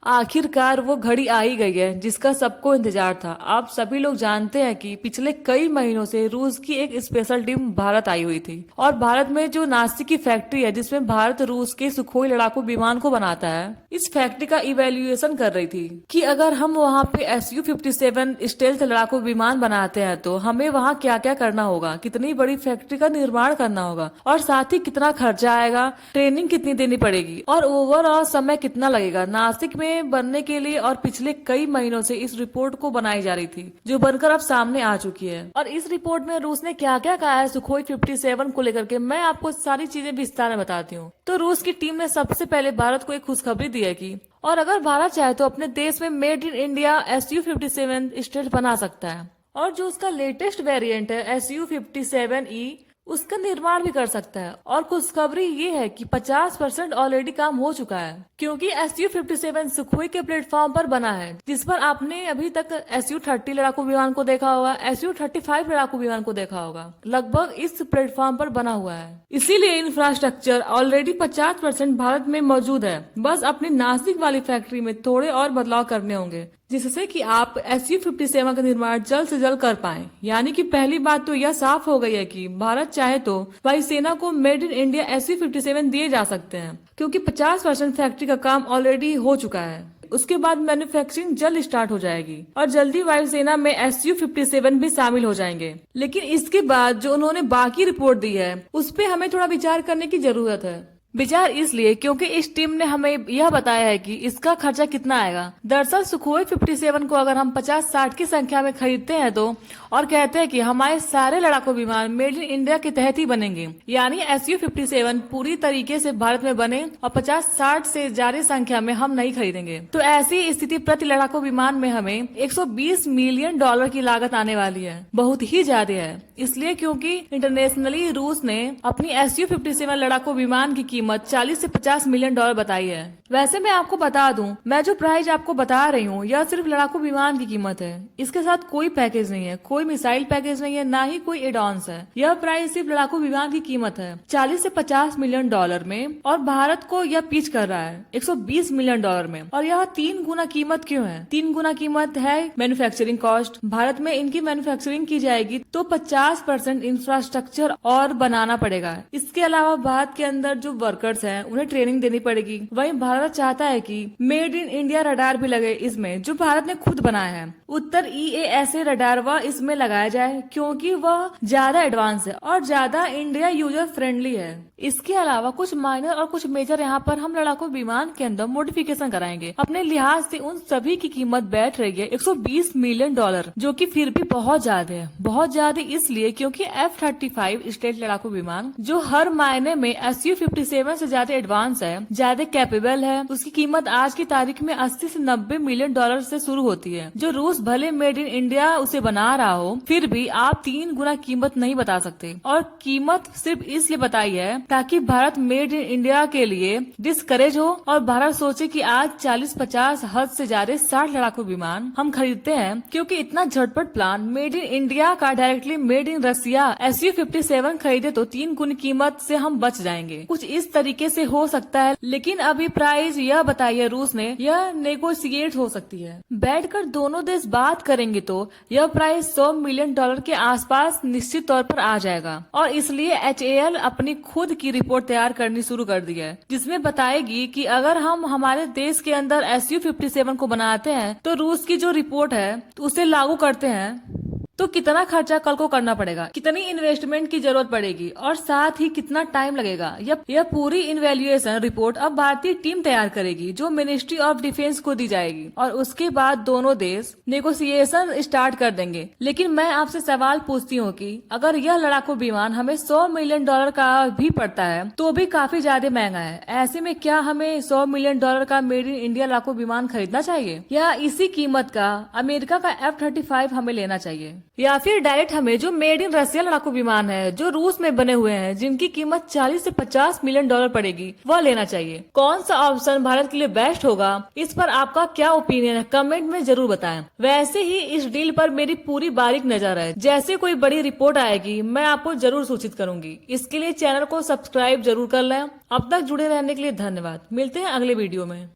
आखिरकार वो घड़ी आ ही गई है जिसका सबको इंतजार था। आप सभी लोग जानते हैं कि पिछले कई महीनों से रूस की एक स्पेशल टीम भारत आई हुई थी और भारत में जो नासिक की फैक्ट्री है जिसमें भारत रूस के सुखोई लड़ाकू विमान को बनाता है, इस फैक्ट्री का इवेल्युएशन कर रही थी कि अगर हम वहाँ पे Su-57 स्टेल्थ लड़ाकू विमान बनाते हैं तो हमें वहाँ क्या क्या करना होगा, कितनी बड़ी फैक्ट्री का निर्माण करना होगा और साथ ही कितना खर्चा आएगा, ट्रेनिंग कितनी देनी पड़ेगी और ओवरऑल समय कितना लगेगा नासिक में बनने के लिए। और पिछले कई महीनों से इस रिपोर्ट को बनाई जा रही थी जो बनकर अब सामने आ चुकी है। और इस रिपोर्ट में रूस ने क्या क्या कहा है सुखोई 57 को लेकर के मैं आपको सारी चीजें विस्तार में बताती हूँ। तो रूस की टीम ने सबसे पहले भारत को एक खुशखबरी दी है कि और अगर भारत चाहे तो अपने देश में made in India Su-57 state बना सकता है और जो उसका लेटेस्ट वेरिएंट है Su-57E उसका निर्माण भी कर सकता है। और खुशखबरी ये है कि 50% ऑलरेडी काम हो चुका है क्योंकि Su-57 सुखोई के प्लेटफॉर्म पर बना है जिस पर आपने अभी तक Su-30 लड़ाकू विमान को देखा होगा, Su-35 लड़ाकू विमान को देखा होगा, लगभग इस प्लेटफॉर्म पर बना हुआ है। इसीलिए इंफ्रास्ट्रक्चर ऑलरेडी 50% भारत में मौजूद है, बस अपनी नासिक वाली फैक्ट्री में थोड़े और बदलाव करने होंगे जिससे कि आप Su-57 का निर्माण जल्द से जल्द कर पाएं। यानी कि पहली बात तो यह साफ हो गई है कि भारत चाहे तो वायुसेना को मेड इन इंडिया Su-57 दिए जा सकते हैं क्योंकि 50% फैक्ट्री का काम ऑलरेडी हो चुका है। उसके बाद मैन्युफैक्चरिंग जल्द स्टार्ट हो जाएगी और जल्दी वायुसेना में Su-57 भी शामिल हो जाएंगे। लेकिन इसके बाद जो उन्होंने बाकी रिपोर्ट दी है उस पे हमें थोड़ा विचार करने की जरूरत है। विचार इसलिए क्योंकि इस टीम ने हमें यह बताया है कि इसका खर्चा कितना आएगा। दरअसल सुखोई 57 को अगर हम 50-60 की संख्या में खरीदते हैं तो और कहते हैं कि हमारे सारे लड़ाकू विमान मेड इन इंडिया के तहत ही बनेंगे, यानी Su-57 पूरी तरीके से भारत में बने और 50-60 से ज्यादा संख्या में हम नहीं खरीदेंगे, तो ऐसी स्थिति प्रति लड़ाकू विमान में हमें $120 मिलियन की लागत आने वाली है। बहुत ही ज्यादा है, इसलिए क्योंकि इंटरनेशनली रूस ने अपनी Su-57 लड़ाकू विमान की कीमत 40 से 50 मिलियन डॉलर बताई है। वैसे मैं आपको बता दूं, मैं जो प्राइस आपको बता रही हूँ यह सिर्फ लड़ाकू विमान की कीमत है। इसके साथ कोई पैकेज नहीं है, कोई मिसाइल पैकेज नहीं है, ना ही कोई एडॉन्स है। यह प्राइस सिर्फ लड़ाकू विमान की कीमत है 40 से 50 मिलियन डॉलर में और भारत को यह पिच कर रहा है 120 मिलियन डॉलर में। और यह 3 गुना कीमत क्यों है? 3 गुना कीमत है मैन्युफैक्चरिंग कॉस्ट। भारत में इनकी मैन्युफैक्चरिंग की जाएगी तो 50% इंफ्रास्ट्रक्चर और बनाना पड़ेगा। इसके अलावा भारत के अंदर जो वर्कर्स हैं उन्हें ट्रेनिंग देनी पड़ेगी। वहीं भारत चाहता है कि मेड इन इंडिया रडार भी लगे इसमें, जो भारत ने खुद बनाया है। उत्तर EASA रडार वह इसमें लगाया जाए क्योंकि वह ज्यादा एडवांस है और ज्यादा इंडिया यूजर फ्रेंडली है। इसके अलावा कुछ माइनर और कुछ मेजर यहाँ पर हम लड़ाकू विमान के अंदर मॉडिफिकेशन कराएंगे। अपने लिहाज से उन सभी की कीमत बैठ रही है 120 मिलियन डॉलर, जो कि फिर भी बहुत ज्यादा है। बहुत ज्यादा इसलिए क्योंकि F-35 स्टेट लड़ाकू विमान जो हर मायने में Su-57 से ज्यादा एडवांस है, ज्यादा कैपेबल है, उसकी कीमत आज की तारीख में 80 से 90 मिलियन डॉलर से शुरू होती है। जो रूस भले मेड इन इंडिया उसे बना रहा हो, फिर भी आप 3 गुना कीमत नहीं बता सकते। और कीमत सिर्फ इसलिए बताई है ताकि भारत मेड इन इंडिया के लिए डिस्करेज हो और भारत सोचे कि आज 40-50 हद से ज्यादा 60 लड़ाकू विमान हम खरीदते हैं क्योंकि इतना झटपट प्लान मेड इन इंडिया का directly made in Russia Su-57 खरीदे तो 3 गुनी कीमत से हम बच जाएंगे। कुछ इस तरीके से हो सकता है, लेकिन अभी प्राइस यह बताई है रूस ने, यह नेगोशिएट हो सकती है। बैठकर दोनों देश बात करेंगे तो यह प्राइस 100 मिलियन डॉलर के आसपास निश्चित तौर पर आ जाएगा। और इसलिए HAL अपनी खुद की रिपोर्ट तैयार करनी शुरू कर दी है जिसमें बताएगी कि अगर हम हमारे देश के अंदर Su-57 को बनाते हैं तो रूस की जो रिपोर्ट है तो उसे लागू करते हैं तो कितना खर्चा कल को करना पड़ेगा, कितनी इन्वेस्टमेंट की जरूरत पड़ेगी और साथ ही कितना टाइम लगेगा। यह पूरी इन्वेल्युएशन रिपोर्ट अब भारतीय टीम तैयार करेगी जो मिनिस्ट्री ऑफ डिफेंस को दी जाएगी और उसके बाद दोनों देश नेगोशिएशन स्टार्ट कर देंगे। लेकिन मैं आपसे सवाल पूछती हूँ कि अगर यह लड़ाकू विमान हमें 100 मिलियन डॉलर का भी पड़ता है तो भी काफी ज्यादा महंगा है। ऐसे में क्या हमें 100 मिलियन डॉलर का मेड इन इंडिया लड़ाकू विमान खरीदना चाहिए या इसी कीमत का अमेरिका का F-35 हमें लेना चाहिए, या फिर डायरेक्ट हमें जो मेड इन रसिया लड़ाकू विमान है जो रूस में बने हुए हैं जिनकी कीमत 40 से 50 मिलियन डॉलर पड़ेगी वह लेना चाहिए? कौन सा ऑप्शन भारत के लिए बेस्ट होगा, इस पर आपका क्या ओपिनियन है कमेंट में जरूर बताएं। वैसे ही इस डील पर मेरी पूरी बारीक नजर है, जैसे कोई बड़ी रिपोर्ट आएगी मैं आपको जरूर सूचित करूंगी। इसके लिए चैनल को सब्सक्राइब जरूर कर लें। अब तक जुड़े रहने के लिए धन्यवाद। मिलते हैं अगले वीडियो में।